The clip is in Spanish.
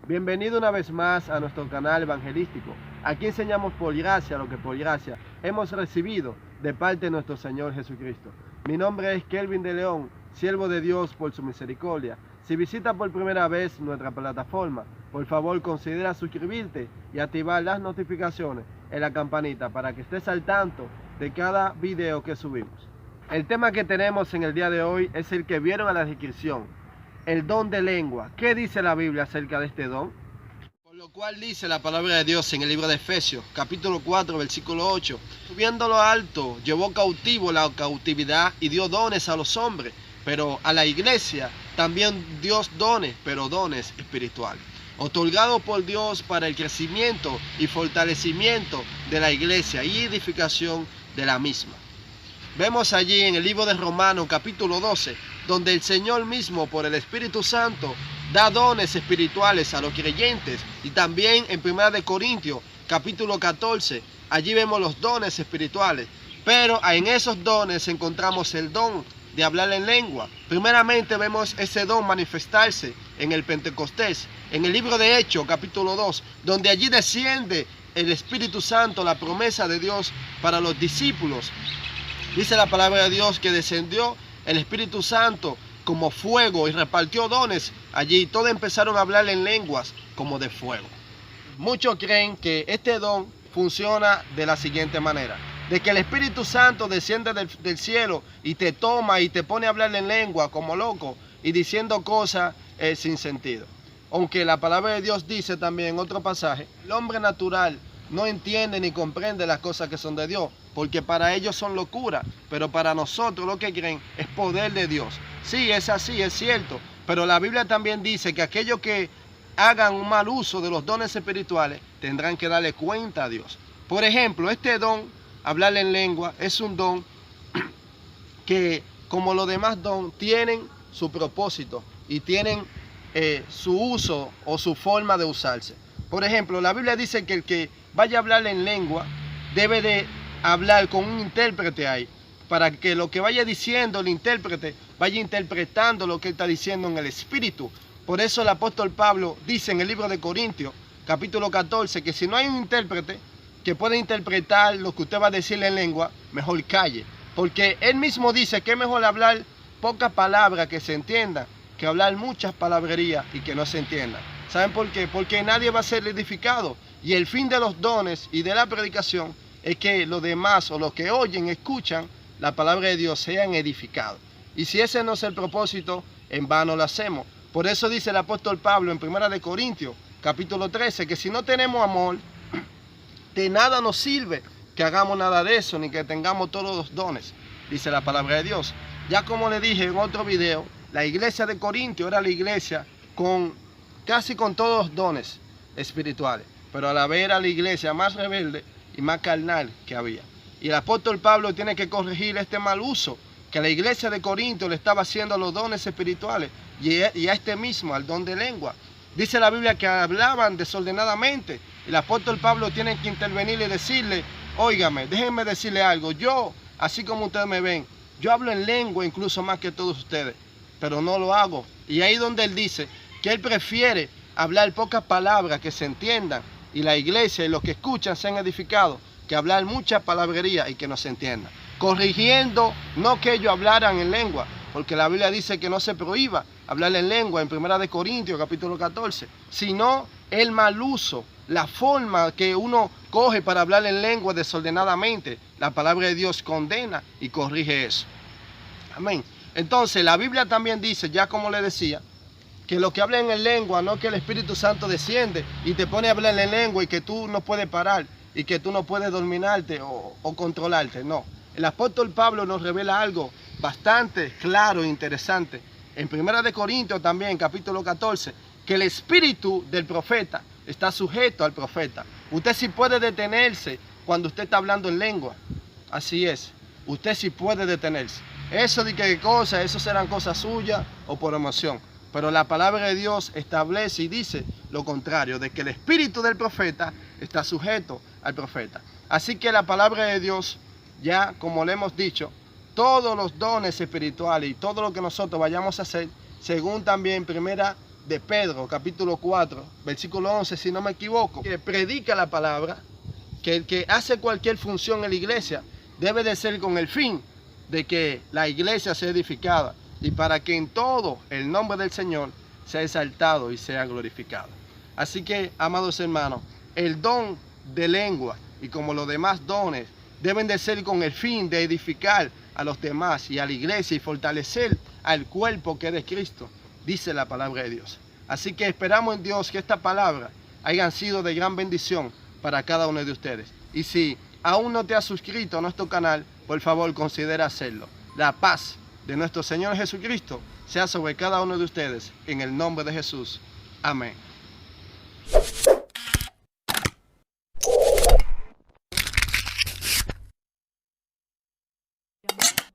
Bienvenido una vez más a nuestro canal evangelístico. Aquí enseñamos por gracia lo que por gracia hemos recibido de parte de nuestro Señor Jesucristo. Mi nombre es Kelvin de León, siervo de Dios por su misericordia. Si visitas por primera vez nuestra plataforma, por favor considera suscribirte y activar las notificaciones en la campanita para que estés al tanto de cada video que subimos. El tema que tenemos en el día de hoy es el que vieron a la descripción: el don de lengua. ¿Qué dice la Biblia acerca de este don? Por lo cual dice la palabra de Dios en el libro de Efesios, capítulo 4, versículo 8. Subiendo lo alto, llevó cautivo la cautividad y dio dones a los hombres, pero a la iglesia también dio dones, pero dones espirituales, otorgados por Dios para el crecimiento y fortalecimiento de la iglesia y edificación de la misma. Vemos allí en el libro de Romanos capítulo 12, donde el Señor mismo por el Espíritu Santo da dones espirituales a los creyentes, y también en 1 Corintios capítulo 14, allí vemos los dones espirituales, pero en esos dones encontramos el don de hablar en lengua. Primeramente vemos ese don manifestarse en el Pentecostés, en el libro de Hechos capítulo 2, donde allí desciende el Espíritu Santo, la promesa de Dios para los discípulos. Dice la palabra de Dios que descendió el Espíritu Santo como fuego y repartió dones allí. Todos empezaron a hablar en lenguas como de fuego. Muchos creen que este don funciona de la siguiente manera: de que el Espíritu Santo desciende del cielo y te toma y te pone a hablar en lengua como loco y diciendo cosas sin sentido. Aunque la palabra de Dios dice también en otro pasaje, el hombre natural no entiende ni comprende las cosas que son de Dios, porque para ellos son locura, pero para nosotros lo que creen es poder de Dios. Sí, es así, es cierto, pero la Biblia también dice que aquellos que hagan un mal uso de los dones espirituales tendrán que darle cuenta a Dios. Por ejemplo, este don, hablar en lengua, es un don que, como los demás dones, tienen su propósito y tienen su uso o su forma de usarse. Por ejemplo, la Biblia dice que el que vaya a hablar en lengua debe de hablar con un intérprete ahí, para que lo que vaya diciendo el intérprete vaya interpretando lo que él está diciendo en el espíritu. Por eso el apóstol Pablo dice en el libro de Corintios, capítulo 14, que si no hay un intérprete que pueda interpretar lo que usted va a decirle en lengua, mejor calle. Porque él mismo dice que es mejor hablar pocas palabras que se entiendan que hablar muchas palabrerías y que no se entiendan. ¿Saben por qué? Porque nadie va a ser edificado. Y el fin de los dones y de la predicación es que los demás o los que oyen, escuchan la palabra de Dios sean edificados. Y si ese no es el propósito, en vano lo hacemos. Por eso dice el apóstol Pablo en 1 Corintios, capítulo 13, que si no tenemos amor, de nada nos sirve que hagamos nada de eso, ni que tengamos todos los dones, dice la palabra de Dios. Ya como le dije en otro video, la iglesia de Corintios era la iglesia casi con todos los dones espirituales, pero a la vez era la iglesia más rebelde y más carnal que había. Y el apóstol Pablo tiene que corregir este mal uso que la iglesia de Corinto le estaba haciendo a los dones espirituales y a este mismo, al don de lengua. Dice la Biblia que hablaban desordenadamente. El apóstol Pablo tiene que intervenir y decirle: óigame, déjenme decirle algo. Yo, así como ustedes me ven, yo hablo en lengua incluso más que todos ustedes, pero no lo hago. Y ahí donde él dice que él prefiere hablar pocas palabras que se entiendan y la iglesia y los que escuchan sean edificados, que hablar mucha palabrería y que no se entienda. Corrigiendo, no que ellos hablaran en lengua, porque la Biblia dice que no se prohíba hablar en lengua en 1 Corintios capítulo 14, sino el mal uso, la forma que uno coge para hablar en lengua desordenadamente. La palabra de Dios condena y corrige eso. Amén. Entonces la Biblia también dice, ya como le decía, que lo que hablan en lengua, no que el Espíritu Santo desciende y te pone a hablar en lengua y que tú no puedes parar y que tú no puedes dominarte o controlarte. No, el apóstol Pablo nos revela algo bastante claro e interesante en 1 Corintios también, capítulo 14, que el espíritu del profeta está sujeto al profeta. Usted sí puede detenerse cuando usted está hablando en lengua. Así es, usted sí puede detenerse. Eso de que cosas, eso serán cosas suyas o por emoción. Pero la palabra de Dios establece y dice lo contrario, de que el espíritu del profeta está sujeto al profeta. Así que la palabra de Dios, ya como le hemos dicho, todos los dones espirituales y todo lo que nosotros vayamos a hacer, según también 1 de Pedro, capítulo 4, versículo 11, si no me equivoco, que predica la palabra, que el que hace cualquier función en la iglesia debe de ser con el fin de que la iglesia sea edificada y para que en todo el nombre del Señor sea exaltado y sea glorificado. Así que, amados hermanos, el don de lengua y como los demás dones deben de ser con el fin de edificar a los demás y a la iglesia y fortalecer al cuerpo que es de Cristo, dice la palabra de Dios. Así que esperamos en Dios que esta palabra hayan sido de gran bendición para cada uno de ustedes. Y si aún no te has suscrito a nuestro canal, por favor considera hacerlo. La paz de nuestro Señor Jesucristo sea sobre cada uno de ustedes, en el nombre de Jesús. Amén.